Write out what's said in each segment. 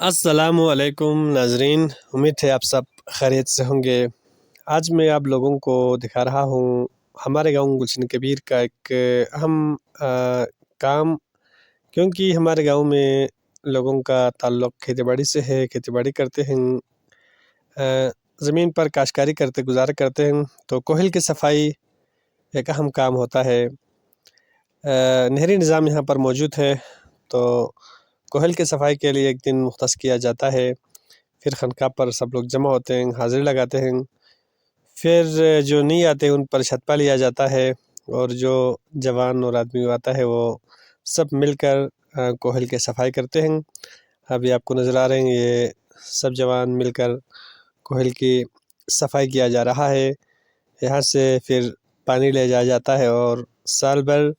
अस्सलामुअलैकुम नाजरीन, उम्मीद है आप सब खैरियत से होंगे। आज मैं आप लोगों को दिखा रहा हूँ हमारे गाँव गुलशन कबीर का एक अहम काम, क्योंकि हमारे गाँव में लोगों का ताल्लुक़ खेती बाड़ी से है। खेती बाड़ी करते हैं, ज़मीन पर काश्तकारी करते गुजारा करते हैं, तो कोहल की सफाई एक अहम काम होता है। नहरी निज़ाम यहाँ पर मौजूद है, तो कोहल की सफाई के लिए एक दिन मुख्तस किया जाता है। फिर खनका पर सब लोग जमा होते हैं, हाज़िरी लगाते हैं। फिर जो नहीं आते उन पर छतपा लिया जाता है, और जो जवान और आदमी आता है वो सब मिलकर कोहल की सफाई करते हैं। अभी आपको नज़र आ रहे हैं, ये सब जवान मिलकर कोहल की सफाई किया जा रहा है। यहाँ से फिर पानी ले जाया जाता है, और साल भर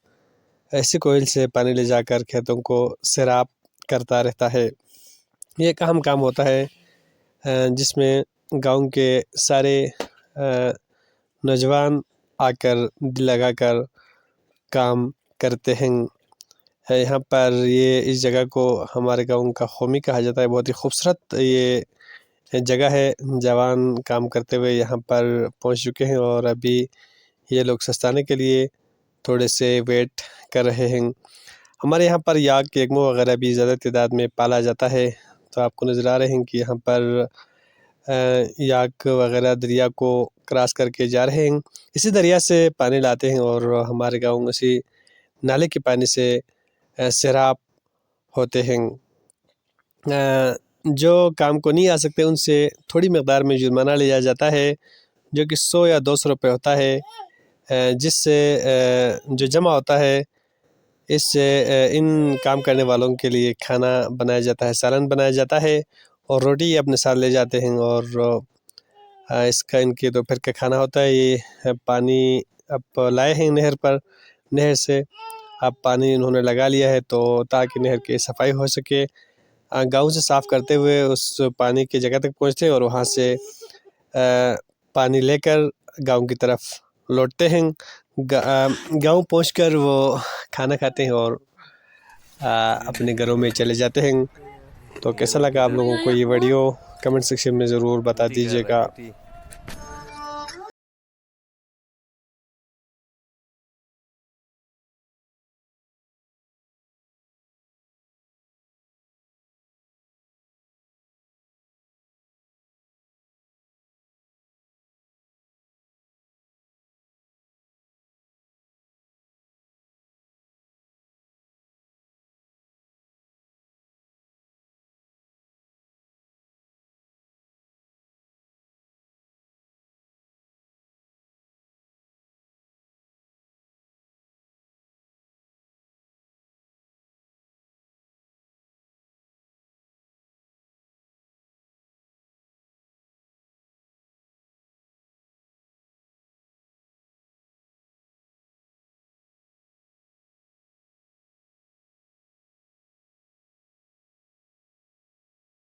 ऐसे कोहल से पानी ले जाकर खेतों को सैराब करता रहता है। ये एक अहम काम होता है, जिसमें गाँव के सारे नौजवान आकर दिल लगाकर काम करते हैं। यहाँ पर ये इस जगह को हमारे गाँव का खोमी कहा जाता है। बहुत ही खूबसूरत ये जगह है। जवान काम करते हुए यहाँ पर पहुँच चुके हैं, और अभी ये लोग सस्ताने के लिए थोड़े से वेट कर रहे हैं। हमारे यहाँ पर याक केगमो वगैरह भी ज़्यादा तादाद में पाला जाता है। तो आपको नज़र आ रहे हैं कि यहाँ पर याक वगैरह दरिया को क्रॉस करके जा रहे हैं। इसी दरिया से पानी लाते हैं, और हमारे गाँव उसी नाले के पानी से सैराब होते हैं। जो काम को नहीं आ सकते उनसे थोड़ी मकदार में जुर्माना लिया जाता है, जो कि 100 या 200 रुपये होता है, जिससे जो जमा होता है इससे इन काम करने वालों के लिए खाना बनाया जाता है, सालन बनाया जाता है, और रोटी अपने साथ ले जाते हैं। और इसका इनके दोपहर का खाना होता है। ये पानी अब लाए हैं नहर पर, नहर से अब पानी इन्होंने लगा लिया है, तो ताकि नहर की सफाई हो सके। गाँव से साफ़ करते हुए उस पानी की जगह तक पहुँचते हैं, और वहाँ से पानी लेकर गाँव की तरफ लौटते हैं। गाँव पहुँचकर वो खाना खाते हैं और अपने घरों में चले जाते हैं। तो कैसा लगा आप लोगों को ये वीडियो, कमेंट सेक्शन में ज़रूर बता दीजिएगा।